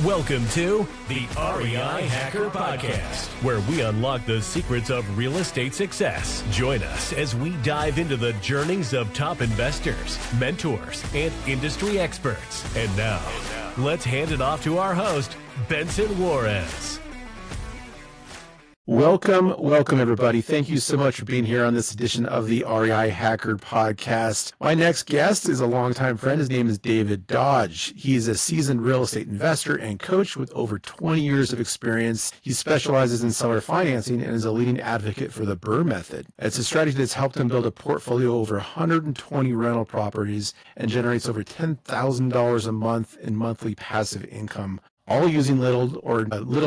Welcome to the REI Hacker Podcast, where we unlock the secrets of real estate success. Join us as we dive into the journeys of top investors, mentors, and industry experts. And now, let's hand it off to our host, Benson Juarez. Welcome everybody. Thank you so much for being here on this edition of the REI Hacker Podcast. My next guest is a longtime friend. His name is David Dodge. He's a seasoned real estate investor and coach with over 20 years of experience. He specializes in seller financing and is a leading advocate for the BRRRR method. It's a strategy that's helped him build a portfolio of over 120 rental properties and generates over $10,000 a month in monthly passive income, all using little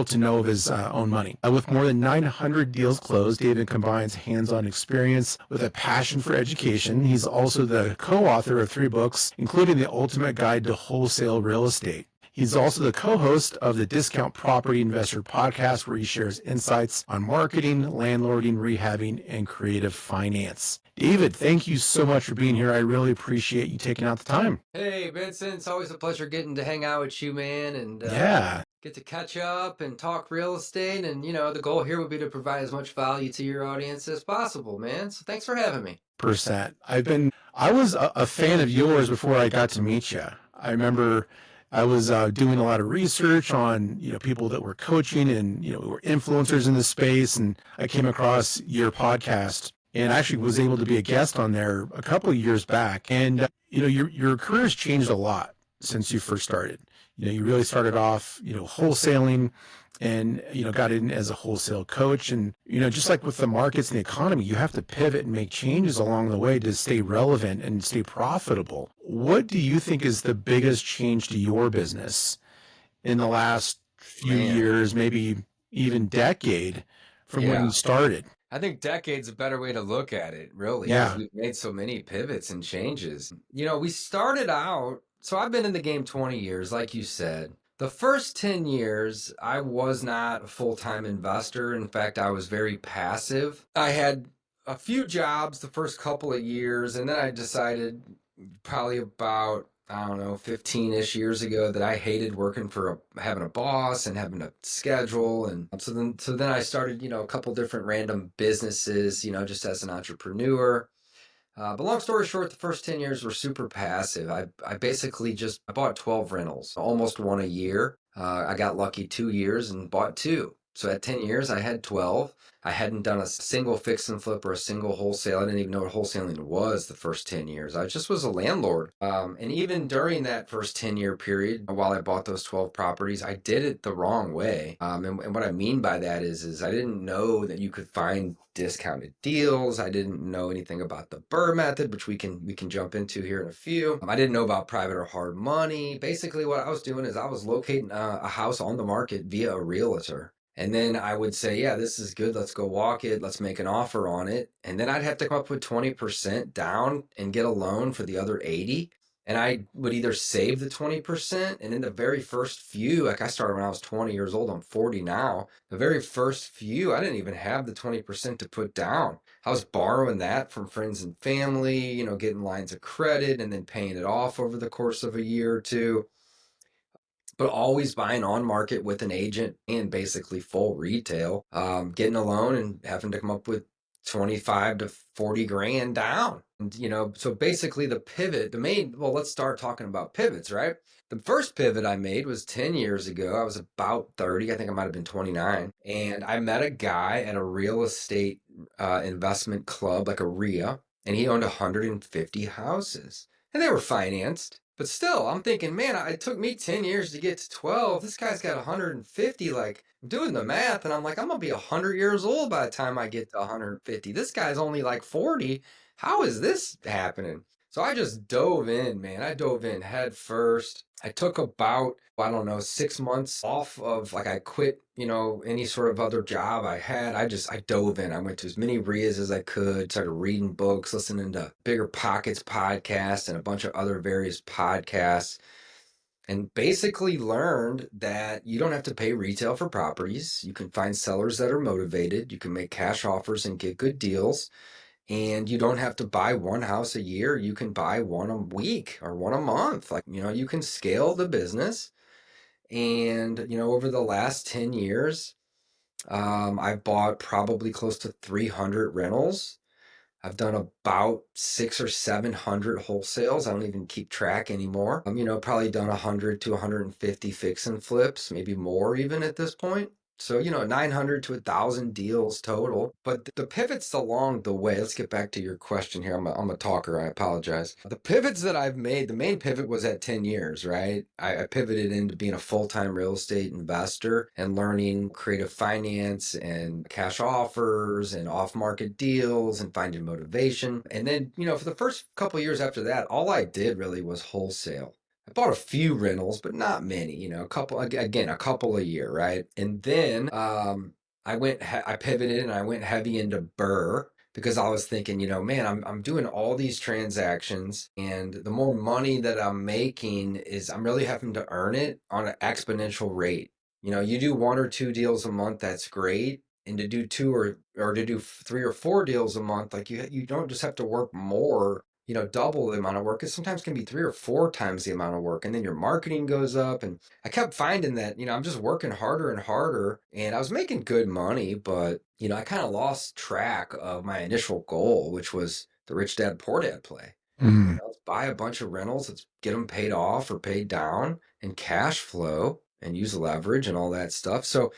to no of his own money. With more than 900 deals closed, David combines hands-on experience with a passion for education. He's also the co-author of 3 books, including The Ultimate Guide to Wholesale Real Estate. He's also the co-host of the Discount Property Investor Podcast, where he shares insights on marketing, landlording, rehabbing, and creative finance. David, thank you so much for being here. I really appreciate you taking out the time. Hey, Vincent, it's always a pleasure getting to hang out with you, man, and get to catch up and talk real estate. And, the goal here would be to provide as much value to your audience as possible, man. So thanks for having me. I was a fan of yours before I got to meet you. I remember I was doing a lot of research on, people that were coaching and, were influencers in the space. And I came across your podcast and actually was able to be a guest on there a couple of years back. And, your career's changed a lot since you first started. You really started off, wholesaling and, got in as a wholesale coach. And, just like with the markets and the economy, you have to pivot and make changes along the way to stay relevant and stay profitable. What do you think is the biggest change to your business in the last few years, maybe even decade from when you started? I think decade's a better way to look at it, really. Yeah. We've made so many pivots and changes. We started out, so I've been in the game 20 years, like you said. The first 10 years, I was not a full-time investor. In fact, I was very passive. I had a few jobs the first couple of years, and then I decided probably about 15-ish years ago that I hated working for having a boss and having a schedule. And so then I started, a couple different random businesses, just as an entrepreneur. But long story short, the first 10 years were super passive. I basically I bought 12 rentals, almost one a year. I got lucky 2 years and bought 2. So at 10 years, I had 12. I hadn't done a single fix and flip or a single wholesale. I didn't even know what wholesaling was the first 10 years. I just was a landlord. And even during that first 10-year period, while I bought those 12 properties, I did it the wrong way. And what I mean by that is I didn't know that you could find discounted deals. I didn't know anything about the BRRRR method, which we can jump into here in a few. I didn't know about private or hard money. Basically, what I was doing is I was locating a house on the market via a realtor. And then I would say, yeah, this is good. Let's go walk it. Let's make an offer on it. And then I'd have to come up with 20% down and get a loan for the other 80. And I would either save the 20. And in the very first few, like I started when I was 20 years old, I'm 40 now. The very first few, I didn't even have the 20% to put down. I was borrowing that from friends and family, getting lines of credit and then paying it off over the course of a year or two. But always buying on market with an agent and basically full retail, getting a loan and having to come up with 25 to 40 grand down. And, so basically the pivot, let's start talking about pivots, right? The first pivot I made was 10 years ago. I was about 30. I think I might've been 29. And I met a guy at a real estate investment club, like a REIA, and he owned 150 houses and they were financed. But still, I'm thinking, man, it took me 10 years to get to 12. This guy's got 150. Like, I'm doing the math, and I'm like, I'm going to be 100 years old by the time I get to 150. This guy's only like 40. How is this happening? So I just dove in, man. I dove in head first. I took about, 6 months off of, I quit, any sort of other job I had. I dove in. I went to as many REIAs as I could, started reading books, listening to BiggerPockets podcast and a bunch of other various podcasts, and basically learned that you don't have to pay retail for properties. You can find sellers that are motivated. You can make cash offers and get good deals. And you don't have to buy one house a year. You can buy one a week or one a month. You can scale the business. And, over the last 10 years, I've bought probably close to 300 rentals. I've done about 600 or 700 wholesales. I don't even keep track anymore. Probably done 100 to 150 fix and flips, maybe more even at this point. So, 900 to 1,000 deals total. But the pivots along the way, let's get back to your question here. I'm a talker. I apologize. The pivots that I've made, the main pivot was at 10 years, right? I pivoted into being a full-time real estate investor and learning creative finance and cash offers and off-market deals and finding motivation. And then, for the first couple of years after that, all I did really was wholesale. I bought a few rentals, but not many, a couple a year, right? And then I pivoted and I went heavy into BRRRR because I was thinking, man, I'm doing all these transactions, and the more money that I'm making is I'm really having to earn it on an exponential rate. You do 1 or 2 deals a month, that's great. And to do 2 or to do 3 or 4 deals a month, like you don't just have to work more, double the amount of work. It sometimes can be 3 or 4 times the amount of work. And then your marketing goes up. And I kept finding that, I'm just working harder and harder, and I was making good money, but, I kind of lost track of my initial goal, which was the rich dad, poor dad play. Let's buy a bunch of rentals, let's get them paid off or paid down and cash flow and use leverage and all that stuff. So,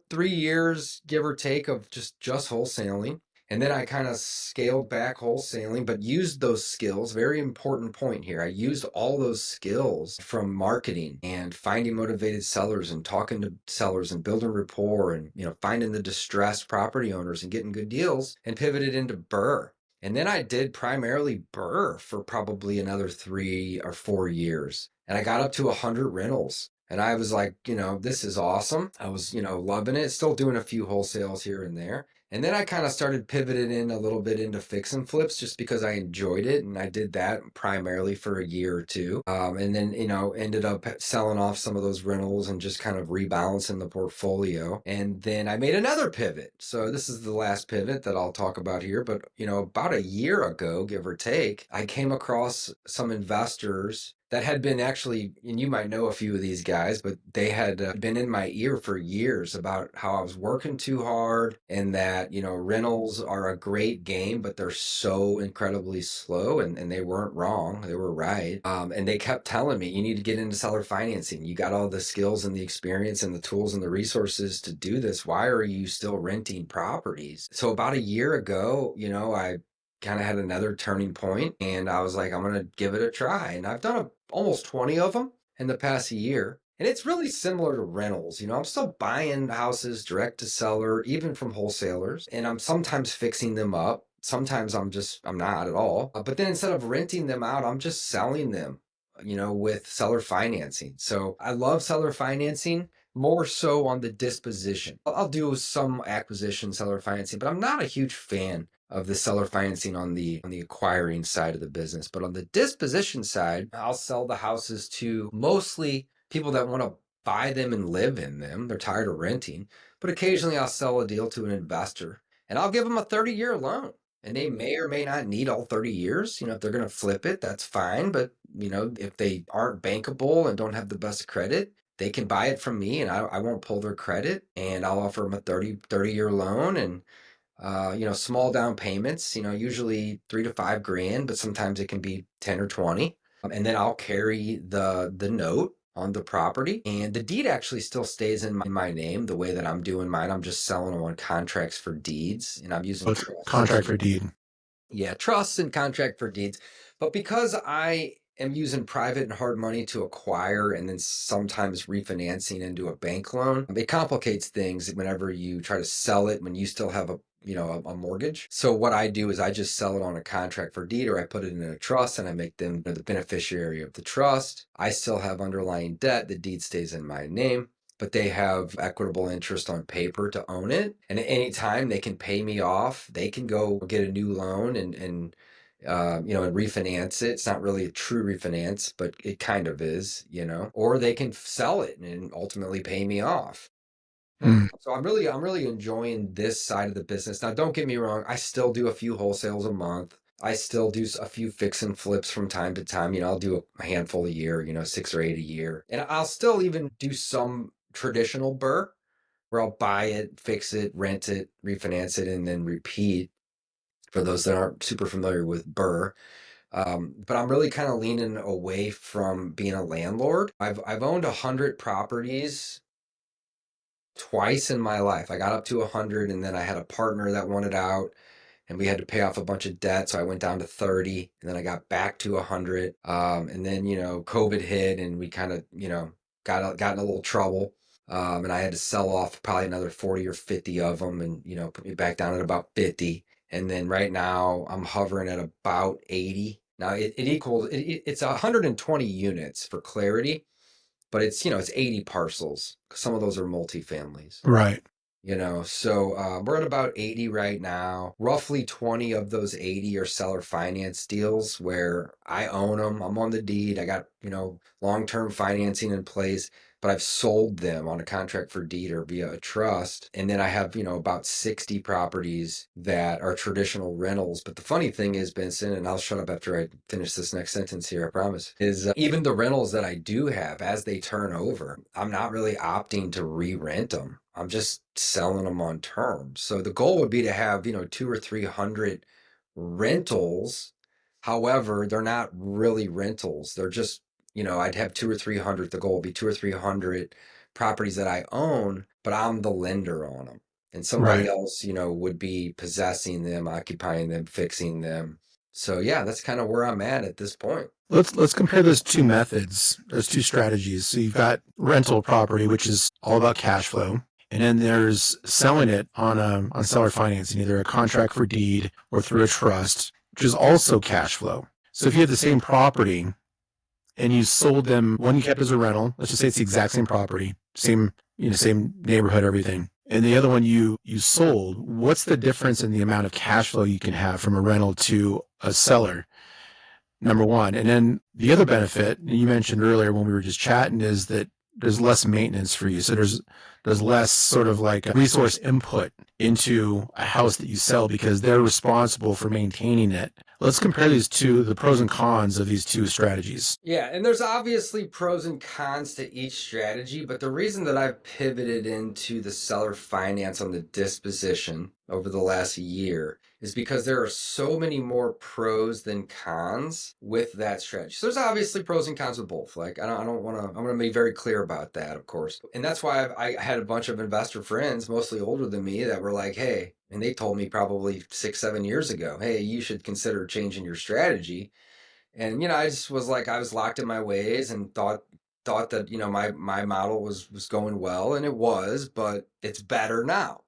3 years, give or take, of just wholesaling. And then I kind of scaled back wholesaling, but used those skills. Very important point here. I used all those skills from marketing and finding motivated sellers and talking to sellers and building rapport and, finding the distressed property owners and getting good deals, and pivoted into BRRRR. And then I did primarily BRRRR for probably another 3 or 4 years. And I got up to 100 rentals. And I was like, this is awesome. I was, loving it, still doing a few wholesales here and there. And then I kind of started pivoting in a little bit into fix and flips just because I enjoyed it. And I did that primarily for a year or two. And then, ended up selling off some of those rentals and just kind of rebalancing the portfolio. And then I made another pivot. So this is the last pivot that I'll talk about here. But, about a year ago, give or take, I came across some investors that had been actually, and you might know a few of these guys, but they had been in my ear for years about how I was working too hard, and that, rentals are a great game, but they're so incredibly slow. And they weren't wrong. They were right. And they kept telling me, you need to get into seller financing. You got all the skills and the experience and the tools and the resources to do this. Why are you still renting properties? So about a year ago, I kind of had another turning point, and I was like, I'm going to give it a try. And I've done almost 20 of them in the past year. And it's really similar to rentals. I'm still buying houses direct to seller, even from wholesalers, and I'm sometimes fixing them up. Sometimes I'm not at all. But then instead of renting them out, I'm just selling them, with seller financing. So I love seller financing, more so on the disposition. I'll do some acquisition seller financing, but I'm not a huge fan of the seller financing on the acquiring side of the business. But on the disposition side, I'll sell the houses to mostly people that want to buy them and live in them. They're tired of renting. But occasionally I'll sell a deal to an investor, and I'll give them a 30-year loan. And they may or may not need all 30 years. If they're going to flip it, that's fine. But, if they aren't bankable and don't have the best credit, they can buy it from me, and I won't pull their credit, and I'll offer them a 30-year loan, and small down payments, usually 3 to 5 grand, but sometimes it can be 10 or 20. And then I'll carry the note on the property, and the deed actually still stays in my name the way that I'm doing mine. I'm just selling them on contracts for deeds, and I'm using Contract for deed. Yeah, trusts and contract for deeds. But because I am using private and hard money to acquire and then sometimes refinancing into a bank loan, it complicates things whenever you try to sell it when you still have a mortgage. So what I do is I just sell it on a contract for deed, or I put it in a trust and I make them the beneficiary of the trust. I still have underlying debt. The deed stays in my name, but they have equitable interest on paper to own it. And at any time they can pay me off. They can go get a new loan and refinance it. It's not really a true refinance, but it kind of is, or they can sell it and ultimately pay me off. So I'm really enjoying this side of the business. Now, don't get me wrong. I still do a few wholesales a month. I still do a few fix and flips from time to time. I'll do a handful a year, 6 or 8 a year. And I'll still even do some traditional BRRRR where I'll buy it, fix it, rent it, refinance it, and then repeat for those that aren't super familiar with BRRRR. But I'm really kind of leaning away from being a landlord. I've owned 100 properties twice in my life. I got up to 100 and then I had a partner that wanted out and we had to pay off a bunch of debt. So I went down to 30 and then I got back to 100. And then, COVID hit and we kind of, got in a little trouble. And I had to sell off probably another 40 or 50 of them and, put me back down at about 50. And then right now I'm hovering at about 80. Now it's 120 units for clarity, but it's 80 parcels. Some of those are multifamilies. Right. So we're at about 80 right now. Roughly 20 of those 80 are seller finance deals where I own them. I'm on the deed. I got, long-term financing in place, but I've sold them on a contract for deed or via a trust. And then I have, about 60 properties that are traditional rentals. But the funny thing is, Benson, and I'll shut up after I finish this next sentence here, I promise, is even the rentals that I do have, as they turn over, I'm not really opting to re-rent them. I'm just selling them on terms. So the goal would be to have, 200 or 300 rentals. However, they're not really rentals. They're just, I'd have 200 or 300. The goal would be 200 or 300 properties that I own, but I'm the lender on them. And somebody else, would be possessing them, occupying them, fixing them. So yeah, that's kind of where I'm at this point. Let's compare those two methods, those two strategies. So you've got rental property, which is all about cash flow. And then there's selling it on seller financing, either a contract for deed or through a trust, which is also cash flow. So if you have the same property and you sold them, one you kept as a rental, let's just say it's the exact same property, same neighborhood, everything. And the other one you sold, what's the difference in the amount of cash flow you can have from a rental to a seller? Number one. And then the other benefit, and you mentioned earlier when we were just chatting, is that there's less maintenance for you. So there's less sort of like a resource input into a house that you sell because they're responsible for maintaining it. Let's compare the pros and cons of these two strategies. Yeah, and there's obviously pros and cons to each strategy, but the reason that I've pivoted into the seller finance on the disposition over the last year is because there are so many more pros than cons with that strategy. So there's obviously pros and cons with both. Like I'm going to be very clear about that, of course. And that's why I had a bunch of investor friends, mostly older than me, that were like, hey, and they told me probably 6-7 years ago, hey, you should consider changing your strategy. And, I just was like, I was locked in my ways and thought that, my model was going well, and it was, but it's better now.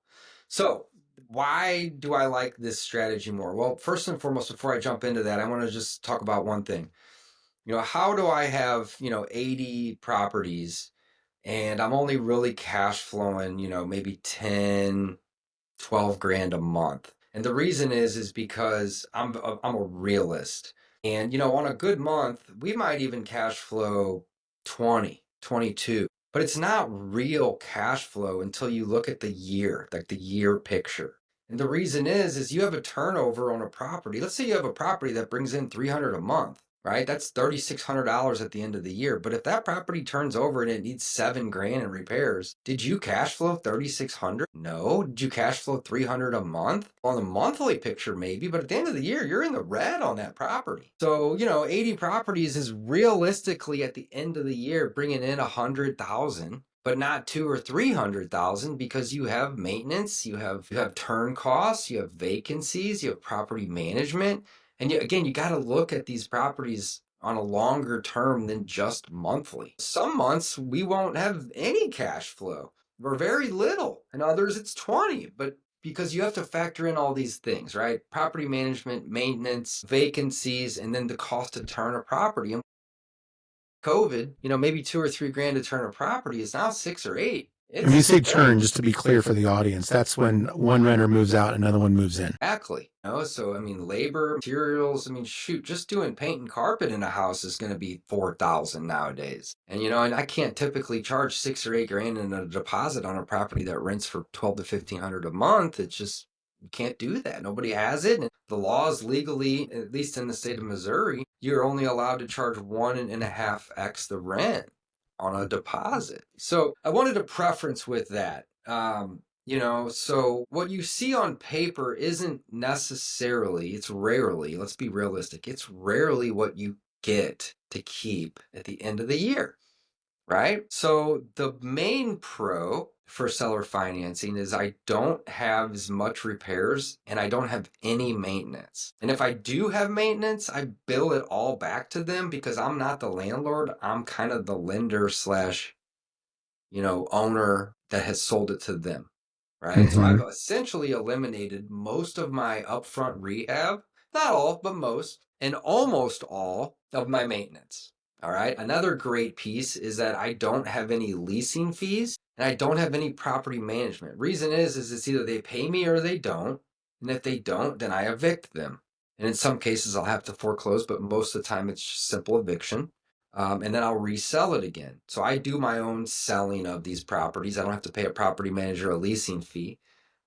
So why do I like this strategy more? Well, first and foremost, before I jump into that, I want to just talk about one thing. How do I have, 80 properties and I'm only really cash flowing, maybe 10, 12 grand a month? And the reason is because I'm a realist. And, on a good month, we might even cash flow 20, 22. But it's not real cash flow until you look at the year, like the year picture. And the reason is you have a turnover on a property. Let's say you have a property that brings in 300 a month, right? That's $3,600 at the end of the year. But if that property turns over and it needs 7 grand in repairs, did you cash flow 3,600? No. Did you cash flow 300 a month? On the monthly picture, maybe, but at the end of the year, you're in the red on that property. So, 80 properties is realistically at the end of the year bringing in 100,000. But not 200,000 or 300,000 because you have maintenance, you have turn costs, you have vacancies, you have property management. And you got to look at these properties on a longer term than just monthly. Some months we won't have any cash flow or very little, and others it's 20. But because you have to factor in all these things, right? Property management, maintenance, vacancies, and then the cost to turn a property. And COVID, maybe 2 or 3 grand to turn a property is now 6 or 8. When you say turn, just to be clear for the audience, that's when one renter moves out, another one moves in. Exactly. So labor, materials, just doing paint and carpet in a house is going to be $4,000 nowadays. And, and I can't typically charge 6 or 8 grand in a deposit on a property that rents for $1,200 to $1,500 a month. It's just You can't do that. Nobody has it. And the law is legally, at least in the state of Missouri, you're only allowed to charge 1.5x the rent on a deposit. So I wanted to preference with that. So what you see on paper isn't necessarily, it's rarely, let's be realistic, it's rarely what you get to keep at the end of the year, right? So the main pro for seller financing is I don't have as much repairs and I don't have any maintenance. And if I do have maintenance, I bill it all back to them because I'm not the landlord. I'm kind of the lender slash, owner that has sold it to them, right? So I've essentially eliminated most of my upfront rehab, not all, but most, and almost all of my maintenance. All right. Another great piece is that I don't have any leasing fees and I don't have any property management. Reason is it's either they pay me or they don't. And if they don't, then I evict them. And in some cases I'll have to foreclose, but most of the time it's just simple eviction. And then I'll resell it again. So I do my own selling of these properties. I don't have to pay a property manager a leasing fee.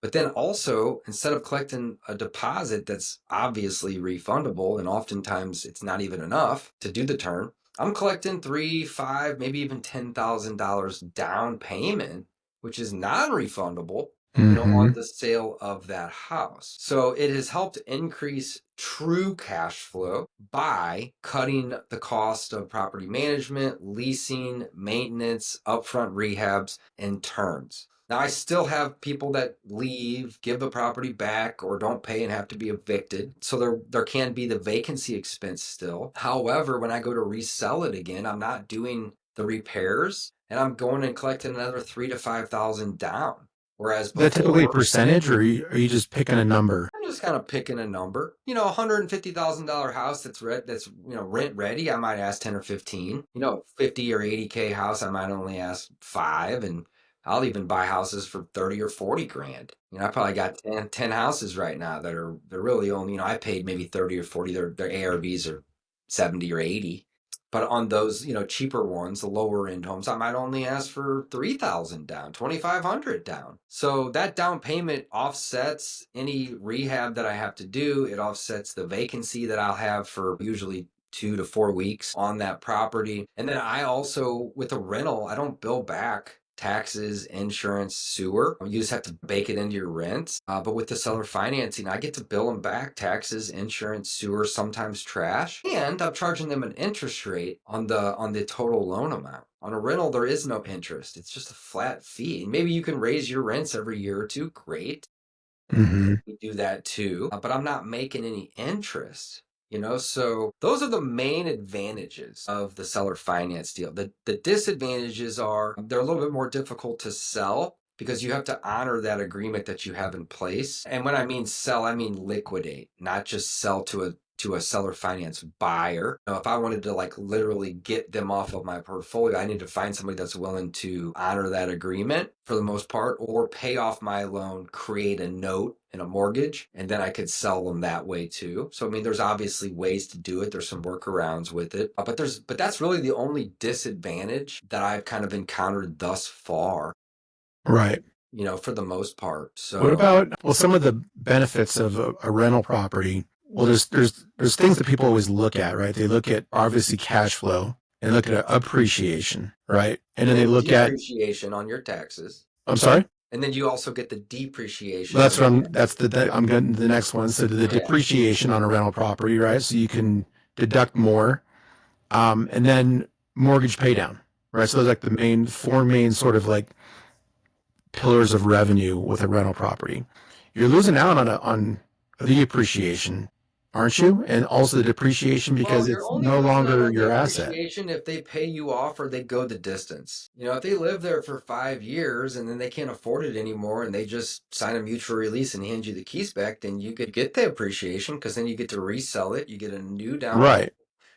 But then also, instead of collecting a deposit that's obviously refundable, and oftentimes it's not even enough to do the turn, I'm collecting $3, $5, maybe even $10,000 down payment, which is non-refundable, on the sale of that house. So it has helped increase true cash flow by cutting the cost of property management, leasing, maintenance, upfront rehabs, and turns. Now, I still have people that leave, give the property back, or don't pay and have to be evicted. So there can be the vacancy expense still. However, when I go to resell it again, I'm not doing the repairs and I'm going and collecting another $3,000 to $5,000 down. Whereas before, is that typically a percentage, or are you just picking a number? I'm just kind of picking a number. $150,000 house that's rent ready, I might ask 10 or 15. 50 or 80K house, I might only ask 5, and I'll even buy houses for 30 or 40 grand. I probably got 10 houses right now they're really only, I paid maybe 30 or 40. Their ARVs are 70 or 80. But on those, cheaper ones, the lower end homes, I might only ask for 3,000 down, 2,500 down. So that down payment offsets any rehab that I have to do. It offsets the vacancy that I'll have for usually 2 to 4 weeks on that property. And then I also, with a rental, I don't bill back taxes, insurance, sewer. You just have to bake it into your rents. But with the seller financing, I get to bill them back taxes, insurance, sewer, sometimes trash. And I'm charging them an interest rate on the total loan amount. On a rental, there is no interest. It's just a flat fee. Maybe you can raise your rents every year or two. Great. We do that too. But I'm not making any interest. So those are the main advantages of the seller finance deal. The disadvantages are they're a little bit more difficult to sell because you have to honor that agreement that you have in place. And when I mean sell, I mean liquidate, not just sell to a seller finance buyer. If I wanted to literally get them off of my portfolio, I need to find somebody that's willing to honor that agreement for the most part, or pay off my loan, create a note and a mortgage, and then I could sell them that way too. So, there's obviously ways to do it. There's some workarounds with it, but that's really the only disadvantage that I've kind of encountered thus far. Right. For the most part. So what about, some of the benefits of a rental property? Well, there's things that people always look at, right? They look at obviously cash flow and look at appreciation, right? And then they look at depreciation on your taxes. I'm sorry? And then you also get the depreciation. That's what I'm getting to the next one. So the depreciation on a rental property, right? So you can deduct more. And then mortgage pay down, right? So those are the four main sort of pillars of revenue with a rental property. You're losing out on the appreciation, aren't you? And also the depreciation because it's no longer your asset. If they pay you off or they go the distance. If they live there for 5 years and then they can't afford it anymore and they just sign a mutual release and hand you the keys back, then you could get the appreciation because then you get to resell it. You get a new down. Right.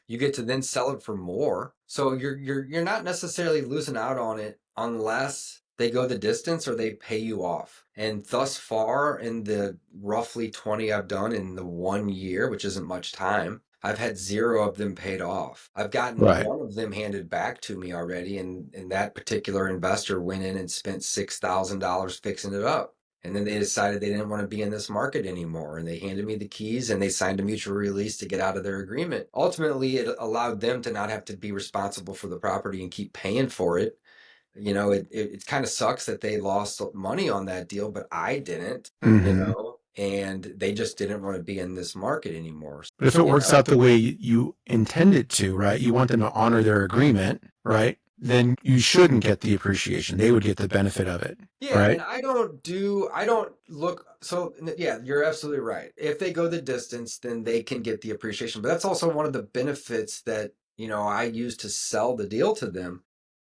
You get to then sell it for more. So you're not necessarily losing out on it unless they go the distance or they pay you off. And thus far, in the roughly 20 I've done in the 1 year, which isn't much time, I've had 0 of them paid off. I've gotten one of them handed back to me already, and that particular investor went in and spent $6,000 fixing it up. And then they decided they didn't want to be in this market anymore. And they handed me the keys and they signed a mutual release to get out of their agreement. Ultimately, it allowed them to not have to be responsible for the property and keep paying for it. It kind of sucks that they lost money on that deal, but I didn't, and they just didn't want to be in this market anymore. But if it works out the way you intend it to, right, you want them to honor their agreement, right, then you shouldn't get the appreciation. They would get the benefit of it. Yeah, right? and I don't look, so yeah, you're absolutely right. If they go the distance, then they can get the appreciation. But that's also one of the benefits that, I use to sell the deal to them.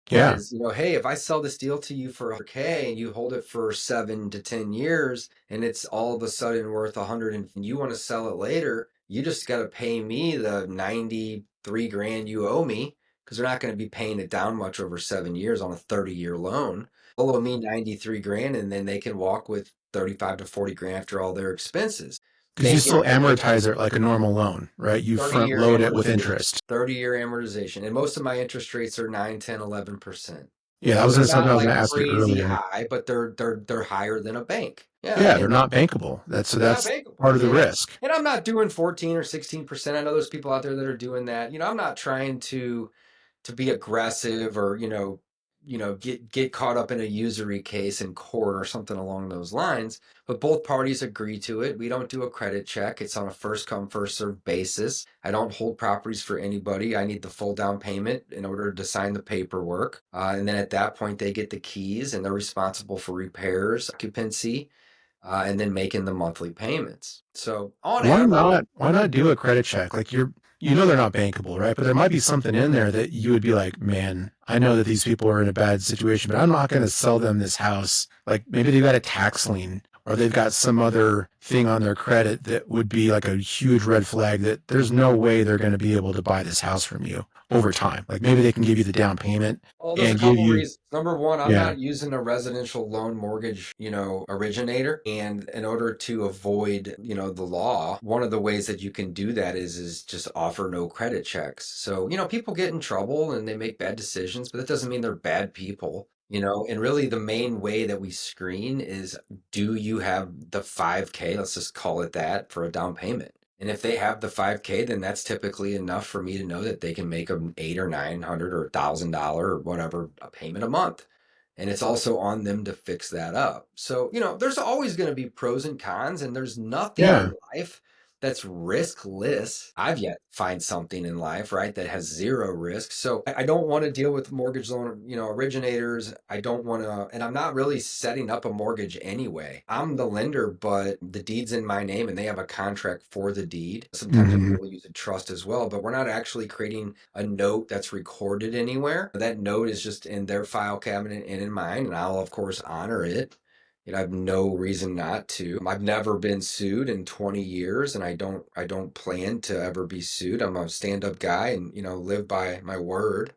Yeah. Is, hey, if I sell this deal to you for $100K and you hold it for 7 to 10 years and it's all of a sudden worth 100 and you want to sell it later, you just got to pay me the 93 grand you owe me, because they're not going to be paying it down much over 7 years on a 30-year loan. They'll owe me 93 grand and then they can walk with 35 to 40 grand after all their expenses. Because you still amortize it like a normal loan, right? You front load it with interest. 30-year amortization. And most of my interest rates are 9, 10, 11%. Yeah, that was something I was going to ask you earlier. High, but they're higher than a bank. Yeah, they're not bankable. That's part of the risk. And I'm not doing 14 or 16%. I know there's people out there that are doing that. I'm not trying to be aggressive or, get caught up in a usury case in court or something along those lines. But both parties agree to it. We don't do a credit check. It's on a first come, first served basis. I don't hold properties for anybody. I need the full down payment in order to sign the paperwork. And then at that point, they get the keys and they're responsible for repairs, occupancy, and then making the monthly payments. So on average, why not do a credit check? Like they're not bankable, right? But there might be something in there that you would be like, man, I know that these people are in a bad situation, but I'm not going to sell them this house. Like maybe they've got a tax lien or they've got some other thing on their credit that would be like a huge red flag that there's no way they're going to be able to buy this house from you over time. Like maybe they can give you the down payment. There's a couple reasons. Number one, I'm not using a residential loan mortgage, originator. And in order to avoid, the law, one of the ways that you can do that is just offer no credit checks. So, people get in trouble and they make bad decisions, but that doesn't mean they're bad people. And really the main way that we screen is, do you have the 5K, let's just call it that, for a down payment? And if they have the 5K, then that's typically enough for me to know that they can make an $800 or $900 or $1,000 or whatever a payment a month. And it's also on them to fix that up. So, there's always going to be pros and cons, and there's nothing in life that's riskless. I've yet to find something in life, right, that has zero risk. So I don't want to deal with mortgage loan, originators. I don't want to, and I'm not really setting up a mortgage anyway. I'm the lender, but the deed's in my name and they have a contract for the deed. Sometimes people use a trust as well, but we're not actually creating a note that's recorded anywhere. That note is just in their file cabinet and in mine, and I'll of course honor it. I have no reason not to. I've never been sued in 20 years, and I don't plan to ever be sued. I'm a stand-up guy and, live by my word.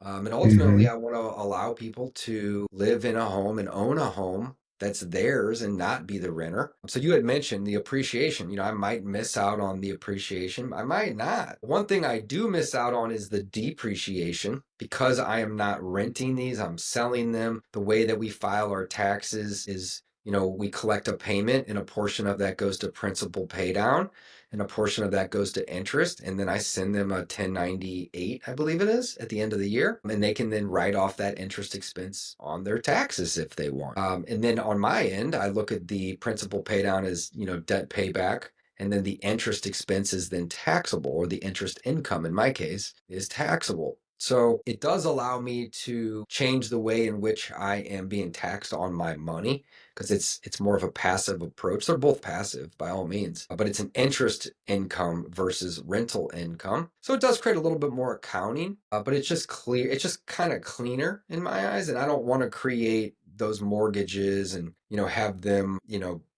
And ultimately, I want to allow people to live in a home and own a home that's theirs and not be the renter. So you had mentioned the appreciation. I might miss out on the appreciation. I might not. One thing I do miss out on is the depreciation, because I am not renting these, I'm selling them. The way that we file our taxes is, we collect a payment and a portion of that goes to principal pay down and a portion of that goes to interest. And then I send them a 1098, I believe it is, at the end of the year. And they can then write off that interest expense on their taxes if they want. And then on my end, I look at the principal pay down as, debt payback. And then the interest expense is then taxable, or the interest income in my case is taxable. So it does allow me to change the way in which I am being taxed on my money, because it's more of a passive approach. They're both passive by all means, but it's an interest income versus rental income. So it does create a little bit more accounting, but it's just clear. It's just kind of cleaner in my eyes. And I don't want to create those mortgages and, have them,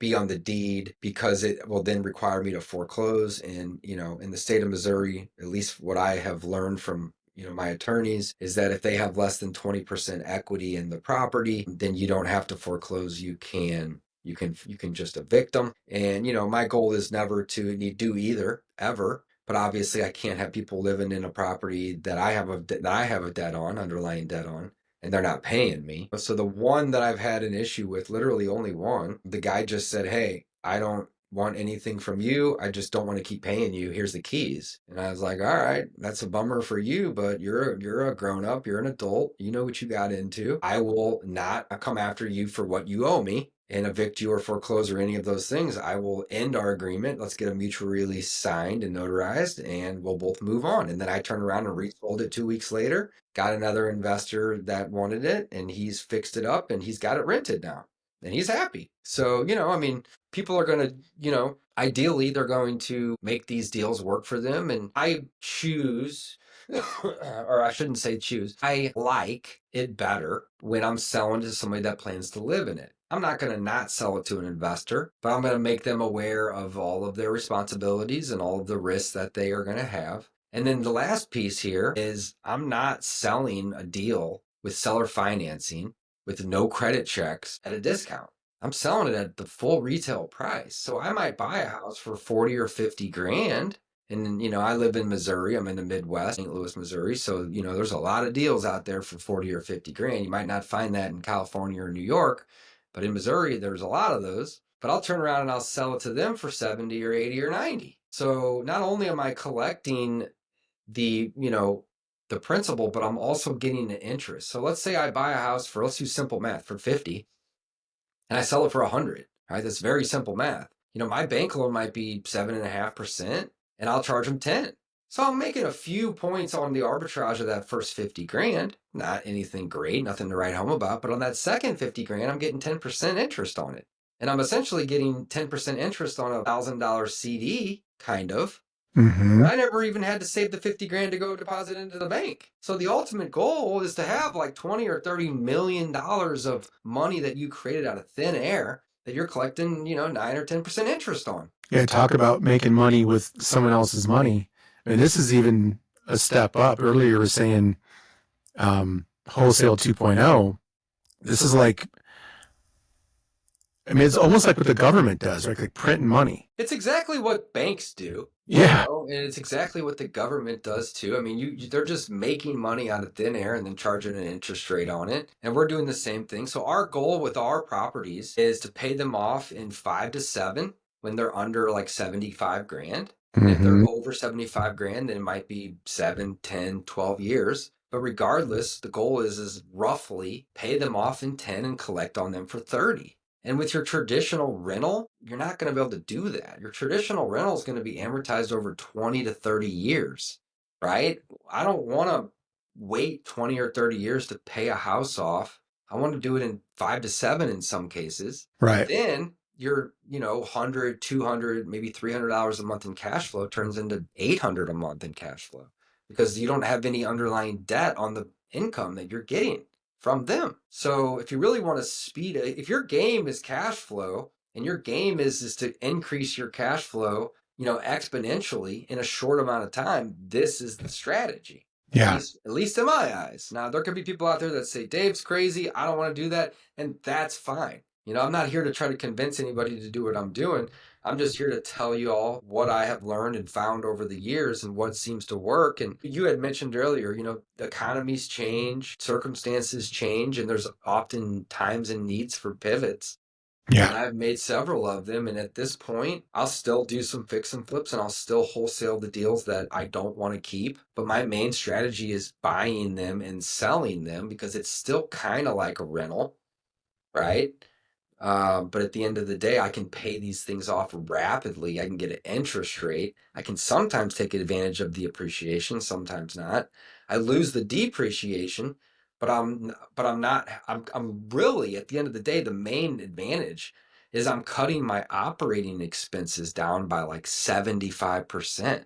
be on the deed, because it will then require me to foreclose. And, in the state of Missouri, at least what I have learned from my attorneys, is that if they have less than 20% equity in the property, then you don't have to foreclose. You can just evict them. And, my goal is never to do either, ever. But obviously I can't have people living in a property that I have a debt on, underlying debt on. and they're not paying me. So the one that I've had an issue with, literally only one, the guy just said, hey, I don't want anything from you. I just don't want to keep paying you. Here's the keys. And I was like, all right, that's a bummer for you, but you're a grown up. You're an adult. You know what you got into. I will not come after you for what you owe me and evict you or foreclose or any of those things. I will end our agreement. Let's get a mutual release signed and notarized, and we'll both move on. And then I turned around and resold it 2 weeks later, got another investor that wanted it, and he's fixed it up and he's got it rented now. And he's happy. So, people are going to, ideally they're going to make these deals work for them. And I choose, or I shouldn't say choose, I like it better when I'm selling to somebody that plans to live in it. I'm not going to not sell it to an investor, but I'm going to make them aware of all of their responsibilities and all of the risks that they are going to have. And then the last piece here is I'm not selling a deal with seller financing with no credit checks at a discount. I'm selling it at the full retail price. So I might buy a house for 40 or 50 grand. And, I live in Missouri. I'm in the Midwest, St. Louis, Missouri. So, there's a lot of deals out there for 40 or 50 grand. You might not find that in California or New York, but in Missouri, there's a lot of those. But I'll turn around and I'll sell it to them for 70 or 80 or 90. So not only am I collecting the principal, but I'm also getting the interest. So let's say I buy a house for, let's do simple math, for 50, and I sell it for 100, right? That's very simple math. My bank loan might be 7.5%, and I'll charge them 10. So I'm making a few points on the arbitrage of that first 50 grand. Not anything great, nothing to write home about, but on that second 50 grand, I'm getting 10% interest on it. And I'm essentially getting 10% interest on a $1,000 CD, kind of. Mm-hmm. I never even had to save the 50 grand to go deposit into the bank. So the ultimate goal is to have like 20 or $30 million of money that you created out of thin air that you're collecting, 9 or 10% interest on. Yeah, talk about making money with someone else's money. I mean, this is even a step up. Earlier you were saying wholesale 2.0. This is like, it's almost like what the government does, right? Like printing money. It's exactly what banks do. Yeah. And it's exactly what the government does too. I mean, they're just making money out of thin air and then charging an interest rate on it. And we're doing the same thing. So our goal with our properties is to pay them off in 5 to 7 when they're under like 75 grand. And if they're over 75 grand, then it might be 7, 10, 12 years. But regardless, the goal is roughly pay them off in 10 and collect on them for 30. And with your traditional rental, you're not going to be able to do that. Your traditional rental is going to be amortized over 20 to 30 years, right? I don't want to wait 20 or 30 years to pay a house off. I want to do it in 5 to 7 in some cases. Right. Then your, $100, $200, maybe $300 a month in cash flow turns into $800 a month in cash flow because you don't have any underlying debt on the income that you're getting from them. So if you really want to speed it, if your game is cash flow and your game is to increase your cash flow, exponentially in a short amount of time, this is the strategy. Yeah. At least in my eyes. Now, there could be people out there that say, Dave's crazy. I don't want to do that. And that's fine. I'm not here to try to convince anybody to do what I'm doing. I'm just here to tell you all what I have learned and found over the years and what seems to work. And you had mentioned earlier, the economies change, circumstances change, and there's often times and needs for pivots. Yeah. And I've made several of them. And at this point, I'll still do some fix and flips and I'll still wholesale the deals that I don't want to keep. But my main strategy is buying them and selling them because it's still kind of like a rental, right? But at the end of the day, I can pay these things off rapidly. I can get an interest rate. I can sometimes take advantage of the appreciation, sometimes not. I lose the depreciation, but I'm really, at the end of the day, the main advantage is I'm cutting my operating expenses down by like 75%.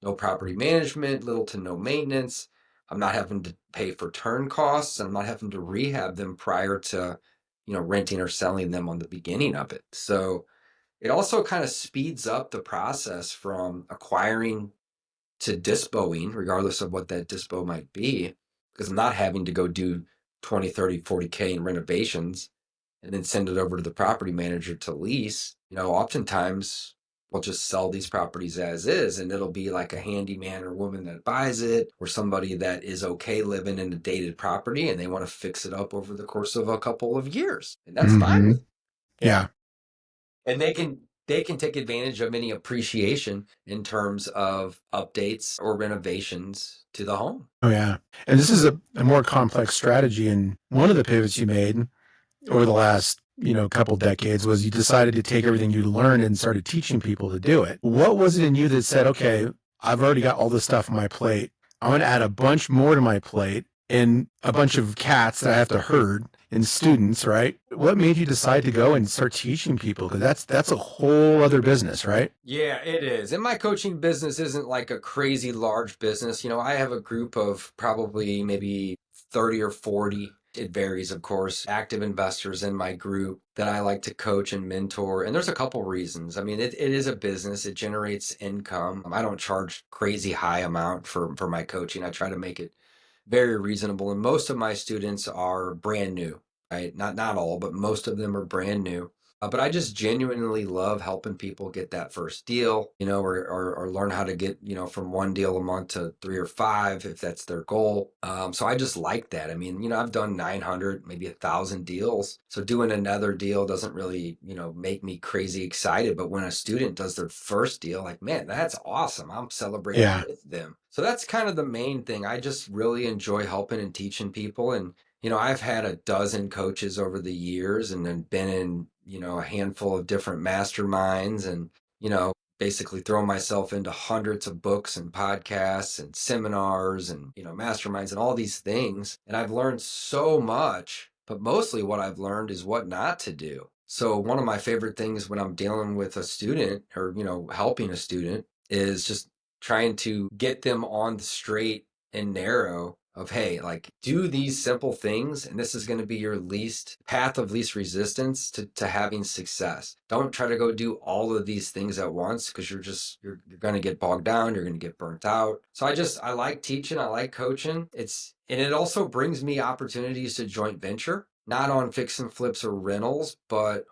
No property management, little to no maintenance. I'm not having to pay for turn costs. And I'm not having to rehab them prior to renting or selling them on the beginning of it. So it also kind of speeds up the process from acquiring to dispoing, regardless of what that dispo might be, because I'm not having to go do 20, 30, 40K in renovations and then send it over to the property manager to lease. Oftentimes we'll just sell these properties as is, and it'll be like a handyman or woman that buys it, or somebody that is okay living in a dated property and they want to fix it up over the course of a couple of years. And that's fine with Yeah. and they can take advantage of any appreciation in terms of updates or renovations to the home. Oh, yeah. And this is a more complex strategy. And one of the pivots you made over the last, couple decades was you decided to take everything you learned and started teaching people to do it. What was it in you that said, okay, I've already got all this stuff on my plate. I'm going to add a bunch more to my plate and a bunch of cats that I have to herd and students, right? What made you decide to go and start teaching people? Because that's a whole other business, right? Yeah, it is. And my coaching business isn't like a crazy large business. I have a group of probably maybe 30 or 40. It varies, of course, active investors in my group that I like to coach and mentor. And there's a couple reasons. I mean, it is a business. It generates income. I don't charge crazy high amount for my coaching. I try to make it very reasonable. And most of my students are brand new, right? Not all, but most of them are brand new. But I just genuinely love helping people get that first deal, or learn how to get, from one deal a month to 3 or 5, if that's their goal. So I just like that. I mean, I've done 900, maybe 1,000 deals. So doing another deal doesn't really, make me crazy excited. But when a student does their first deal, like, man, that's awesome. I'm celebrating with them. So that's kind of the main thing. I just really enjoy helping and teaching people. And I've had a dozen coaches over the years and then been in, a handful of different masterminds and, basically throw myself into hundreds of books and podcasts and seminars and, masterminds and all these things. And I've learned so much, but mostly what I've learned is what not to do. So one of my favorite things when I'm dealing with a student or, helping a student is just trying to get them on the straight and narrow of, hey, like, do these simple things, and this is going to be your path of least resistance to having success. Don't try to go do all of these things at once, because you're going to get bogged down. You're going to get burnt out. So I like teaching. I like coaching. And it also brings me opportunities to joint venture, not on fix and flips or rentals, but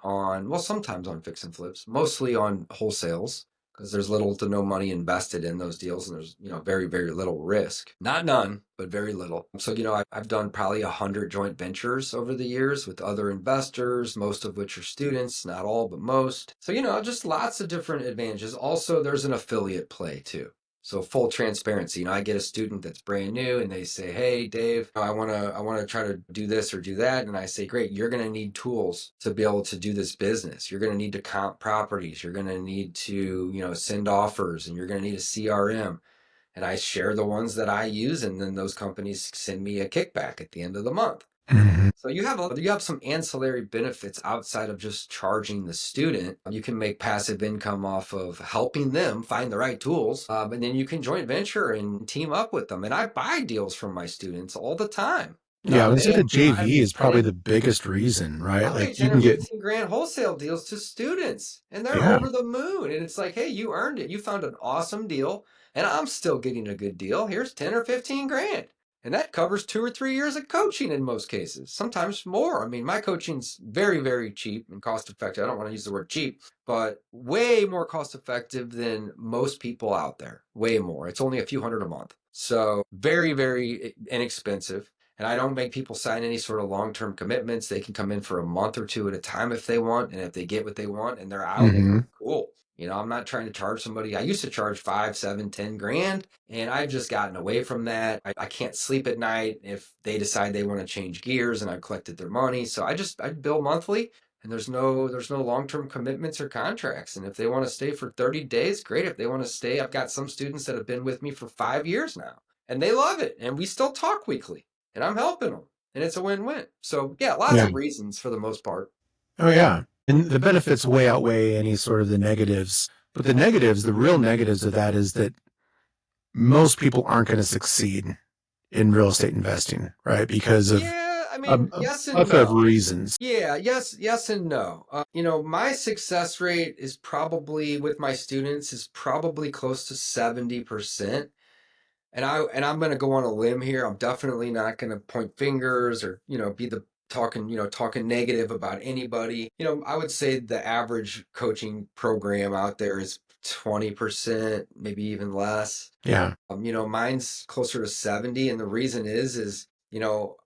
sometimes on fix and flips, mostly on wholesales, because there's little to no money invested in those deals, and there's, very, very little risk. Not none, but very little. So, I've done probably 100 joint ventures over the years with other investors, most of which are students, not all, but most. So, just lots of different advantages. Also, there's an affiliate play too. So full transparency, I get a student that's brand new and they say, hey, Dave, I want to try to do this or do that. And I say, great, you're going to need tools to be able to do this business. You're going to need to comp properties. You're going to need to, send offers, and you're going to need a CRM. And I share the ones that I use, and then those companies send me a kickback at the end of the month. Mm-hmm. So you have some ancillary benefits outside of just charging the student. You can make passive income off of helping them find the right tools, and then you can joint venture and team up with them. And I buy deals from my students all the time. Yeah, I would say the JV is probably the biggest reason, right? I Like, pay you 10 can or get 15 grand wholesale deals to students, and they're Yeah. over the moon. And it's like, hey, you earned it. You found an awesome deal, and I'm still getting a good deal. Here's 10 or 15 grand. And that covers 2 or 3 years of coaching in most cases, sometimes more. I mean, my coaching's very, very cheap and cost effective. I don't want to use the word cheap, but way more cost effective than most people out there. Way more. It's only a few hundred a month. So very, very inexpensive. And I don't make people sign any sort of long-term commitments. They can come in for a month or two at a time if they want. And if they get what they want and they're out, Mhm. cool. I'm not trying to charge somebody. I used to charge 5, 7, 10 grand, and I've just gotten away from that. I can't sleep at night if they decide they want to change gears and I've collected their money. So I bill monthly, and there's no long-term commitments or contracts. And if they want to stay for 30 days, great. If they want to stay, I've got some students that have been with me for 5 years now, and they love it. And we still talk weekly, and I'm helping them, and it's a win-win. So yeah, lots of reasons for the most part. Oh, yeah. And the benefits way outweigh any sort of the negatives. But the real negatives of that is that most people aren't going to succeed in real estate investing, right? Because of Yes and plethora of no. reasons. Yeah, yes and no. My success rate is probably with my students is probably close to 70%. And I'm going to go on a limb here. I'm definitely not going to point fingers or, be the talking negative about anybody. I would say the average coaching program out there is 20%, maybe even less. Yeah. Mine's closer to 70. And the reason is,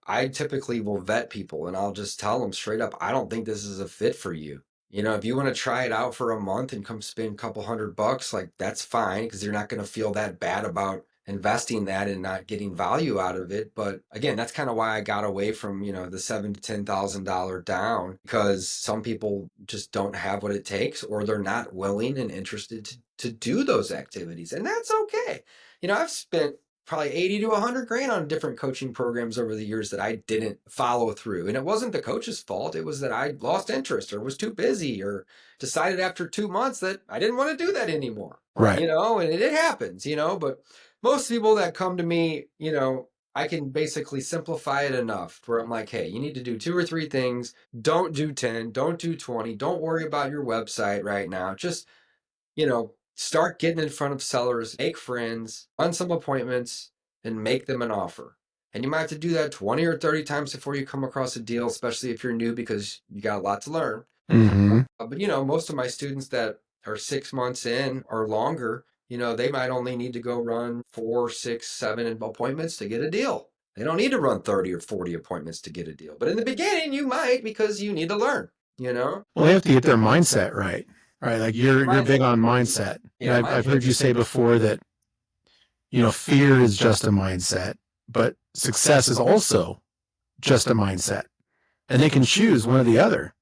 I typically will vet people and I'll just tell them straight up, I don't think this is a fit for you. If you want to try it out for a month and come spend a couple $100, like that's fine, because you're not going to feel that bad about investing that and not getting value out of it. But again, that's kind of why I got away from, the $7,000 to $10,000 down, because some people just don't have what it takes, or they're not willing and interested to do those activities. And that's okay. I've spent probably 80 to 100 grand on different coaching programs over the years that I didn't follow through. And it wasn't the coach's fault. It was that I lost interest or was too busy or decided after 2 months that I didn't want to do that anymore. Right. And it happens, but most people that come to me, I can basically simplify it enough where I'm like, hey, you need to do 2 or 3 things. Don't do 10, don't do 20. Don't worry about your website right now. Just, start getting in front of sellers, make friends, run some appointments, and make them an offer. And you might have to do that 20 or 30 times before you come across a deal, especially if you're new, because you got a lot to learn. Mm-hmm. But, most of my students that are 6 months in or longer, they might only need to go run 4, 6, 7 appointments to get a deal. They don't need to run 30 or 40 appointments to get a deal. But in the beginning, you might, because you need to learn, Well, they have to get their mindset right. Right. Like you're big on mindset. Yeah, I've heard you say before that, fear is just a mindset, but success is also just a mindset, and they can choose one or the other.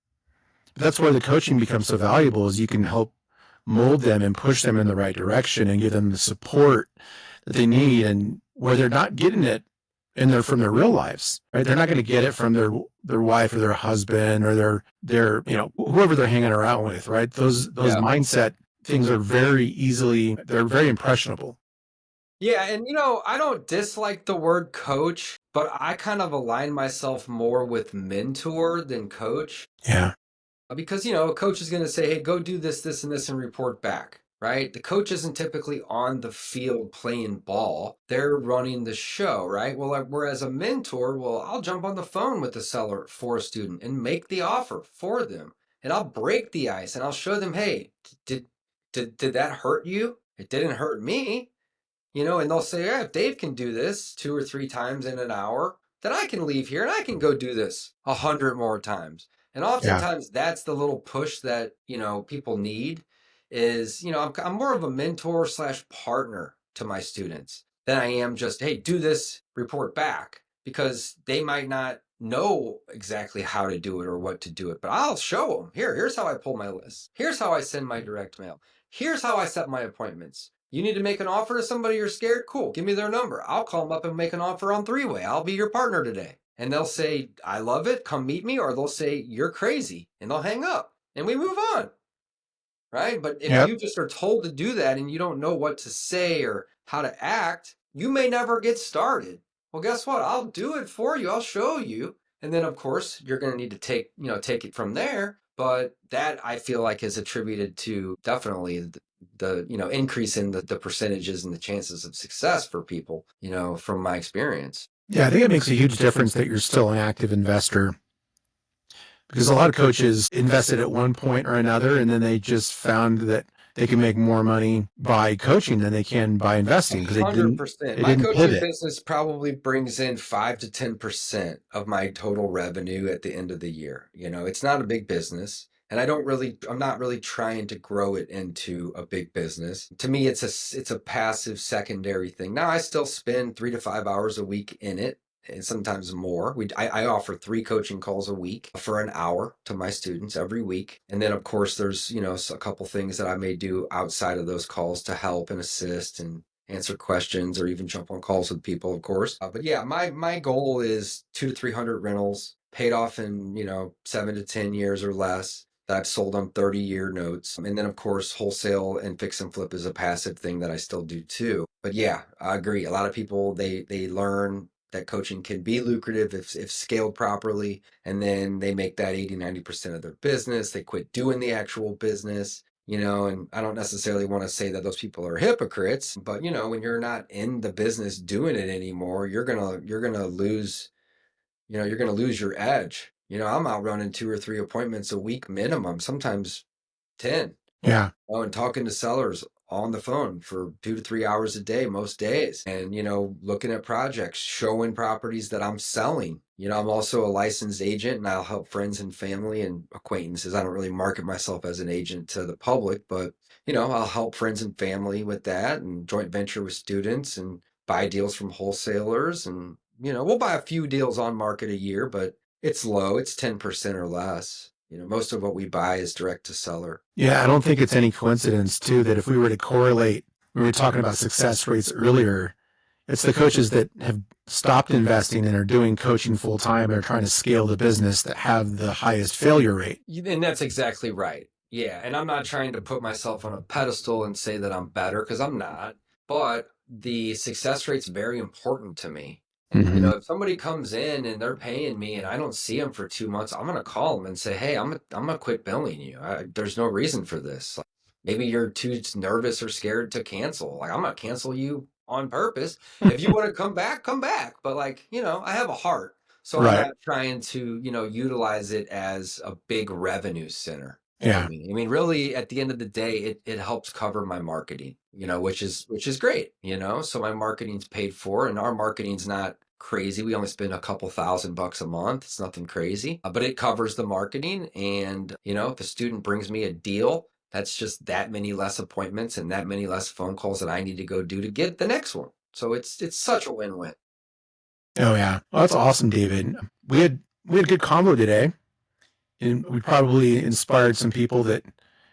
But that's where the coaching becomes so valuable, is you can help mold them and push them in the right direction and give them the support that they need, and where they're not getting it from their real lives, right? They're not going to get it from their wife or their husband or their whoever they're hanging around with, right? Those mindset things are they're very impressionable. Yeah, and I don't dislike the word coach, but I kind of align myself more with mentor than coach. Yeah. Because, a coach is going to say, hey, go do this, this, and this, and report back, right? The coach isn't typically on the field playing ball. They're running the show, right? Well, whereas a mentor, I'll jump on the phone with the seller for a student and make the offer for them. And I'll break the ice and I'll show them, hey, did that hurt you? It didn't hurt me. And they'll say, yeah, if Dave can do this 2 or 3 times in an hour, then I can leave here and I can go do this 100 more times. And oftentimes that's the little push that, people need is, I'm more of a mentor / partner to my students than I am just, hey, do this, report back, because they might not know exactly how to do it or what to do it, but I'll show them. Here's how I pull my list. Here's how I send my direct mail. Here's how I set my appointments. You need to make an offer to somebody you're scared? Cool. Give me their number. I'll call them up and make an offer on 3-way. I'll be your partner today. And they'll say, I love it. Come meet me. Or they'll say, you're crazy. And they'll hang up and we move on. Right. But if you just are told to do that and you don't know what to say or how to act, you may never get started. Well, guess what? I'll do it for you. I'll show you. And then, of course, you're going to need to take it from there. But that, I feel like, is attributed to definitely the increase in the percentages and the chances of success for people, from my experience. Yeah, I think it makes a huge difference that you're still an active investor, because a lot of coaches invested at one point or another, and then they just found that they can make more money by coaching than they can by investing, because 100%. My coaching business probably brings in 5 to 10% of my total revenue at the end of the year. It's not a big business. And I'm not really trying to grow it into a big business. To me, it's a passive secondary thing. Now, I still spend 3 to 5 hours a week in it, and sometimes more. I offer 3 coaching calls a week for an hour to my students every week. And then, of course, there's, a couple things that I may do outside of those calls to help and assist and answer questions, or even jump on calls with people, of course. But yeah, my goal is 200 to 300 rentals paid off in, 7 to 10 years or less, that I've sold on 30-year notes. And then, of course, wholesale and fix and flip is a passive thing that I still do too. But yeah, I agree. A lot of people, they learn that coaching can be lucrative if scaled properly. And then they make that 80, 90% of their business. They quit doing the actual business, and I don't necessarily want to say that those people are hypocrites, but when you're not in the business doing it anymore, you're going to lose, you're going to lose your edge. I'm out running 2 or 3 appointments a week minimum, sometimes 10. Yeah. Oh, and talking to sellers on the phone for 2 to 3 hours a day, most days. And, looking at projects, showing properties that I'm selling. I'm also a licensed agent and I'll help friends and family and acquaintances. I don't really market myself as an agent to the public, but, I'll help friends and family with that and joint venture with students and buy deals from wholesalers. And, we'll buy a few deals on market a year, but it's low. It's 10% or less. Most of what we buy is direct to seller. Yeah, I don't think it's any coincidence, too, that if we were to correlate, we were talking about success rates earlier, it's the coaches that have stopped investing and are doing coaching full time and are trying to scale the business that have the highest failure rate. And that's exactly right. Yeah. And I'm not trying to put myself on a pedestal and say that I'm better because I'm not. But the success rate's very important to me. Mm-hmm. If somebody comes in and they're paying me and I don't see them for 2 months, I'm going to call them and say, hey, I'm going to quit billing you. There's no reason for this. Like, maybe you're too nervous or scared to cancel. Like, I'm going to cancel you on purpose. If you want to come back, come back. But I have a heart. So Right. I'm not trying to, utilize it as a big revenue center. Yeah. I mean, really, at the end of the day, it helps cover my marketing, which is great, so my marketing's paid for and our marketing's not crazy. We only spend a couple $1,000 a month. It's nothing crazy, but it covers the marketing. And, if a student brings me a deal, that's just that many less appointments and that many less phone calls that I need to go do to get the next one. So it's such a win-win. Oh, yeah. Well, that's awesome, David. We had a good combo today. And we probably inspired some people that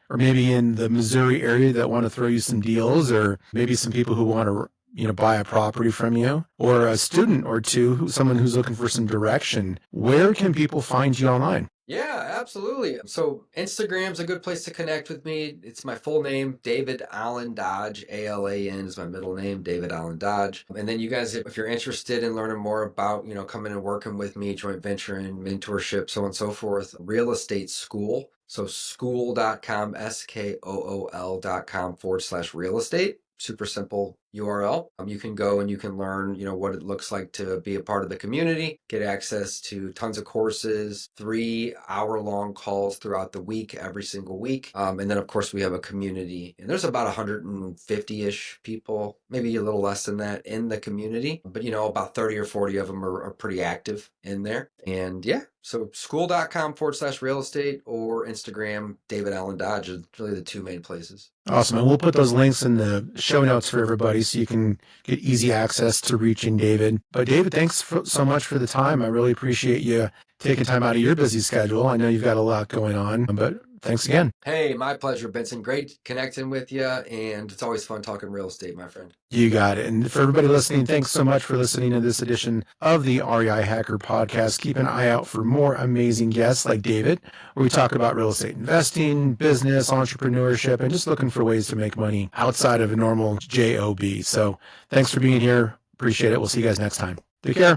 are maybe in the Missouri area that want to throw you some deals, or maybe some people who want to, buy a property from you, or a student or two, someone who's looking for some direction. Where can people find you online? Yeah, absolutely. So Instagram's a good place to connect with me. It's my full name, David Allen Dodge. ALAN is my middle name, David Allen Dodge. And then you guys, if you're interested in learning more about, coming and working with me, joint venturing, mentorship, so on and so forth, real estate school. So school.com, SKOOL.com/real estate. Super simple URL. You can go and you can learn, what it looks like to be a part of the community, get access to tons of courses, 3-hour-long calls throughout the week, every single week. And then, of course, we have a community, and there's about 150-ish people, maybe a little less than that in the community. But, about 30 or 40 of them are pretty active in there. And yeah, so school.com/real estate or Instagram, David Allen Dodge are really the two main places. Awesome. And we'll put those links in the show notes for everybody so you can get easy access to reaching David. But David, thanks so much for the time. I really appreciate you taking time out of your busy schedule. I know you've got a lot going on, but thanks again. Hey, my pleasure, Benson. Great connecting with you. And it's always fun talking real estate, my friend. You got it. And for everybody listening, thanks so much for listening to this edition of the REI Hacker Podcast. Keep an eye out for more amazing guests like David, where we talk about real estate investing, business, entrepreneurship, and just looking for ways to make money outside of a normal job. So thanks for being here. Appreciate it. We'll see you guys next time. Take care.